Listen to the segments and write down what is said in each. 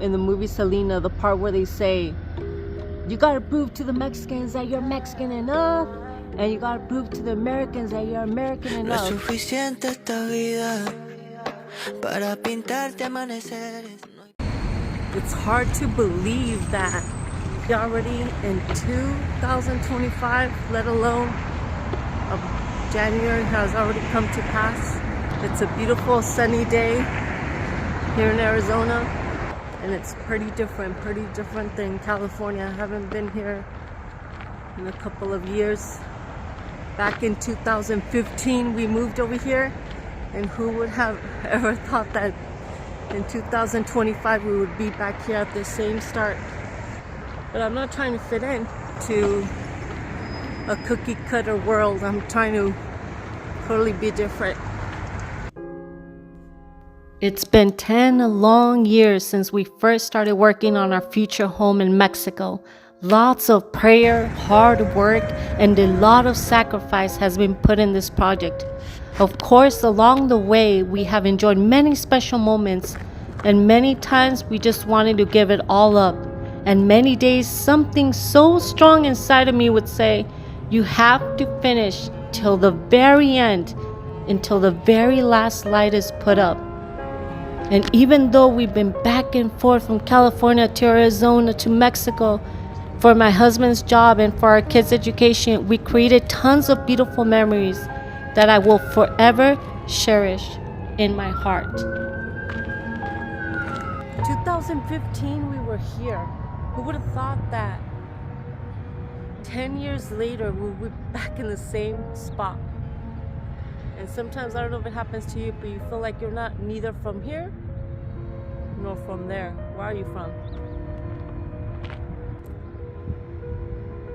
in the movie Selena, the part where they say, you gotta prove to the Mexicans that you're Mexican enough, and you gotta prove to the Americans that you're American enough. No es suficiente esta vida para pintarte amaneceres. It's hard to believe that you're already in 2025, let alone January has already come to pass. It's a beautiful sunny day here in Arizona, and it's pretty different than California. I haven't been here in a couple of years. Back in 2015 we moved over here, and who would have ever thought that in 2025 we would be back here at the same start. But I'm not trying to fit in to a cookie cutter world. I'm trying to totally be different. It's been 10 long years since we first started working on our future home in Mexico. Lots of prayer, hard work, and a lot of sacrifice has been put in this project. Of course, along the way, we have enjoyed many special moments, and many times we just wanted to give it all up. And many days, something so strong inside of me would say, you have to finish till the very end, until the very last light is put up. And even though we've been back and forth from California to Arizona to Mexico for my husband's job and for our kids' education, we created tons of beautiful memories that I will forever cherish in my heart. 2015, we were here. Who would have thought that 10 years later we'll be back in the same spot? And sometimes, I don't know if it happens to you, but you feel like you're not neither from here nor from there. Where are you from?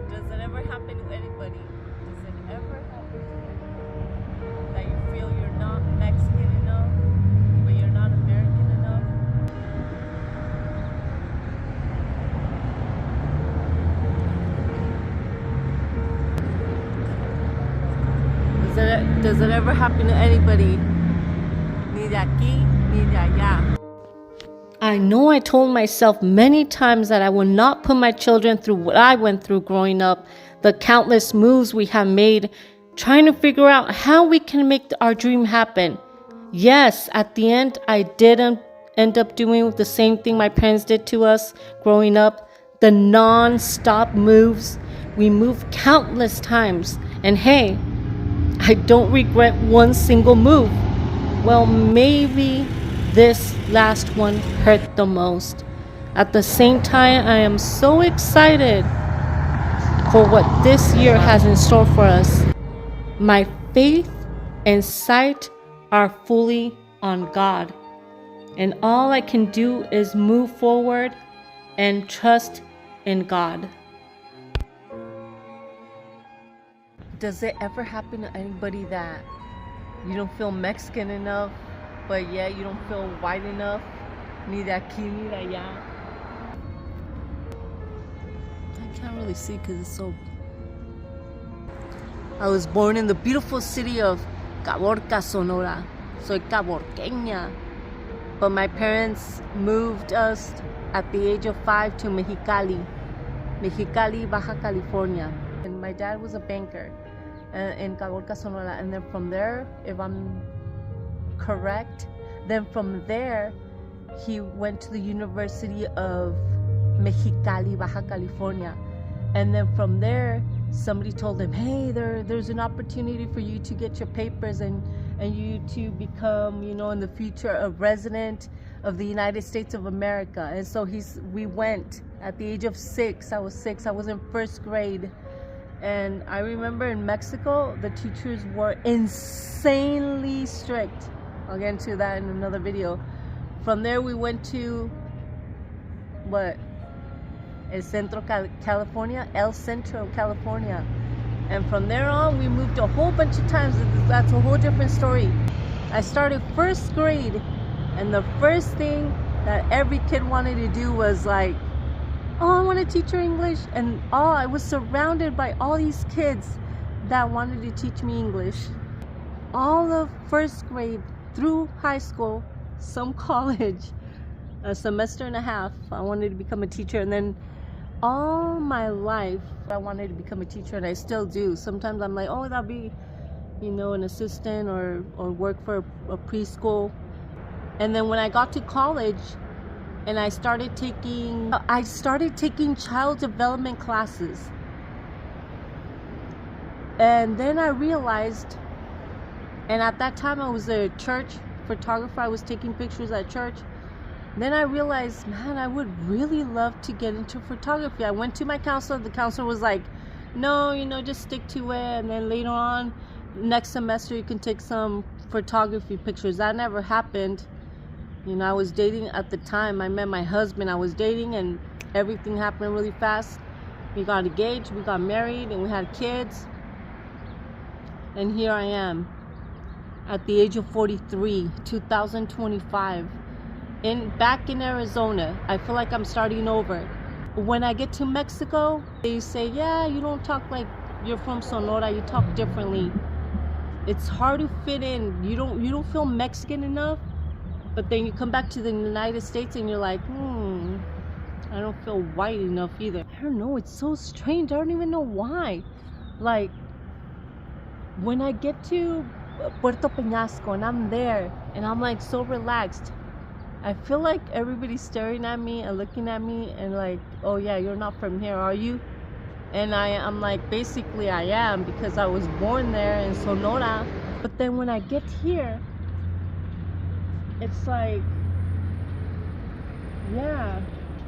Does it ever happen to anybody? Does it ever happen to anybody that you feel you're not Mexican enough, but you're not American enough? Does it ever happen to anybody? Ni de aquí, ni de allá. I know I told myself many times that I would not put my children through what I went through growing up, the countless moves we have made, trying to figure out how we can make our dream happen. Yes, at the end, I didn't end up doing the same thing my parents did to us growing up, the non-stop moves. We moved countless times, and hey, I don't regret one single move. Well, maybe this last one hurt the most. At the same time, I am so excited for what this year has in store for us. My faith and sight are fully on God, and all I can do is move forward and trust in God. Does it ever happen to anybody that you don't feel Mexican enough, but yet you don't feel white enough? Ni de aquí, ni de allá. I can't really see because it's so... I was born in the beautiful city of Caborca, Sonora. Soy caborqueña. But my parents moved us at the age of 5 to Mexicali, Baja California. And my dad was a banker in Caborca, Sonora. And then from there, if I'm correct, then from there, he went to the University of Mexicali, Baja California. And then from there, somebody told him, hey, there's an opportunity for you to get your papers and you to become, in the future, a resident of the United States of America. And so we went at the age of 6. I was 6. I was in first grade. And I remember in Mexico, the teachers were insanely strict. I'll get into that in another video. From there, we went to, El Centro, California. And from there on, we moved a whole bunch of times. That's a whole different story. I started first grade, and the first thing that every kid wanted to do was like, oh, I want to teach her English. And I was surrounded by all these kids that wanted to teach me English. All of first grade through high school, some college, a semester and a half, I wanted to become a teacher. And then all my life, I wanted to become a teacher, and I still do. Sometimes I'm like, oh, that'll be, an assistant or work for a preschool. And then when I got to college and I started taking child development classes. And then I realized, and at that time I was a church photographer, I was taking pictures at church. Then I realized, man, I would really love to get into photography. I went to my counselor. The counselor was like, no, just stick to it. And then later on, next semester, you can take some photography pictures. That never happened. I was dating at the time. I met my husband. I was dating, and everything happened really fast. We got engaged, we got married, and we had kids. And here I am at the age of 43, 2025. Back in Arizona. I feel like I'm starting over. When I get to Mexico, they say, yeah, you don't talk like you're from Sonora, you talk differently. It's hard to fit in. You don't feel Mexican enough, but then you come back to the United States and you're like, I don't feel white enough either. I don't know, it's so strange. I don't even know why. Like, when I get to Puerto Peñasco and I'm there and I'm like so relaxed, I feel like everybody's staring at me and looking at me and like, oh yeah, you're not from here, are you? And I'm like, basically I am, because I was born there in Sonora. But then when I get here, it's like, yeah,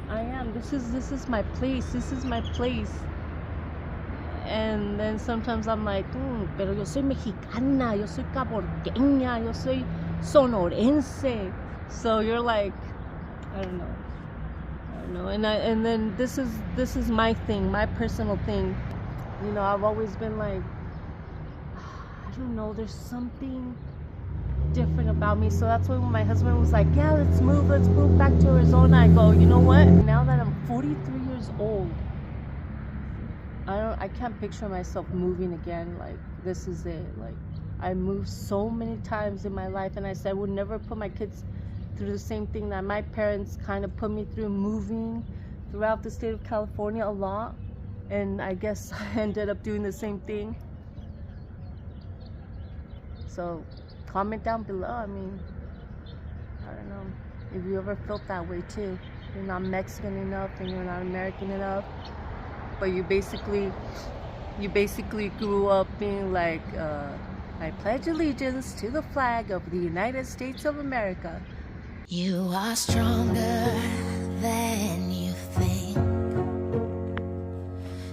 I am. This is my place. This is my place. And then sometimes I'm like, pero yo soy mexicana, yo soy caborqueña, yo soy sonorense. So you're like, I don't know. And then this is my thing, my personal thing. I've always been like, I don't know, there's something different about me. So that's why when my husband was like, yeah, let's move back to Arizona, I go, you know what? Now that I'm 43 years old, I can't picture myself moving again. Like, this is it. Like, I moved so many times in my life, and I said I would never put my kids through the same thing that my parents kind of put me through, moving throughout the state of California a lot. And I guess I ended up doing the same thing. So comment down below. I mean, I don't know if you ever felt that way too. You're not Mexican enough and you're not American enough, but you basically grew up being like, I pledge allegiance to the flag of the United States of America. You are stronger than you think.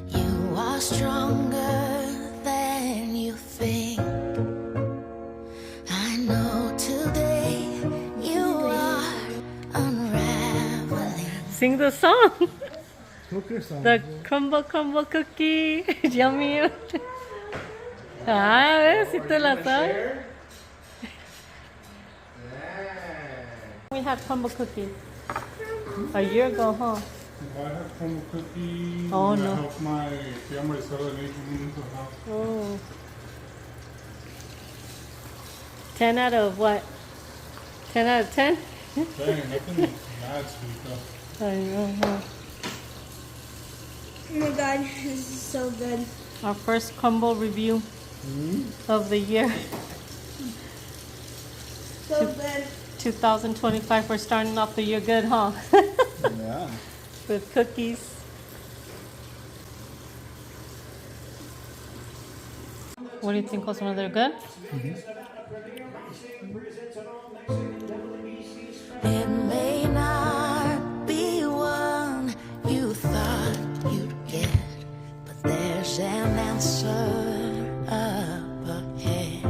You are stronger than you think. I know today you are unraveling. Sing the song. Cookie song. The crumble cookie. Yummy. ¿Ves? Si te la sabes. We had crumble cookie a year ago, huh? If I have crumble cookie, Oh, I no. help my tía Maricela and Adrian into the house. Oh. 10 out of what? 10 out of 10? Dang, nothing bad sweet though. I know, huh? Oh my god, this is so good. Our first crumble review of the year. So good. 2025, we're starting off the year good, huh? Yeah. With cookies. What do you think, Cosmo? They're good? It may not be one you thought you'd get, but there's an answer up ahead.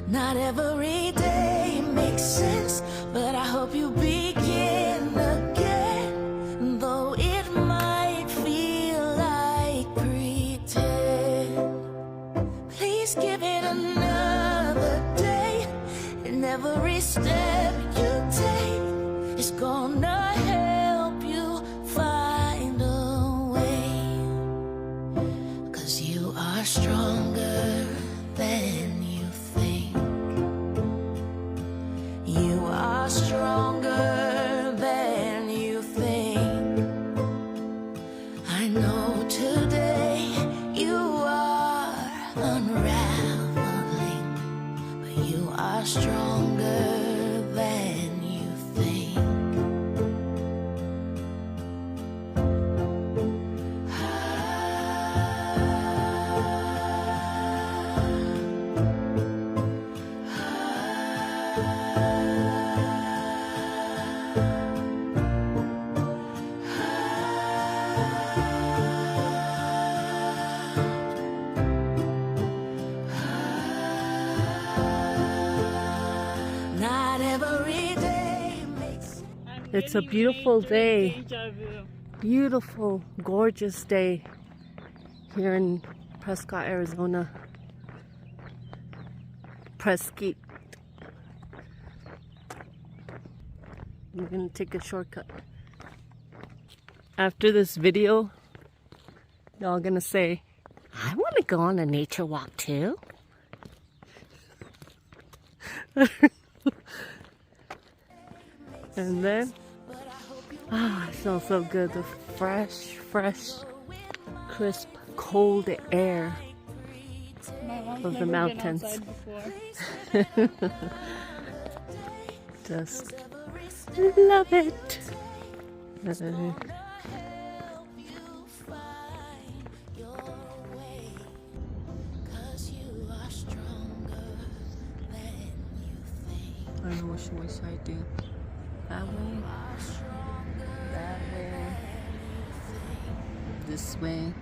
Not every day makes sense, but I hope you begin again, though it might feel like pretend. Please give it another day, and every step you take is gonna help you find a way. 'Cause you are stronger than you think. You are stronger It's a beautiful day. Beautiful, gorgeous day here in Prescott, Arizona. Prescott. We're gonna take a shortcut. After this video, y'all gonna say, I want to go on a nature walk too. And then, it smells so good. The fresh, crisp, cold air of the mountains. Just love it. I don't know what should I do. That way, that way, this way.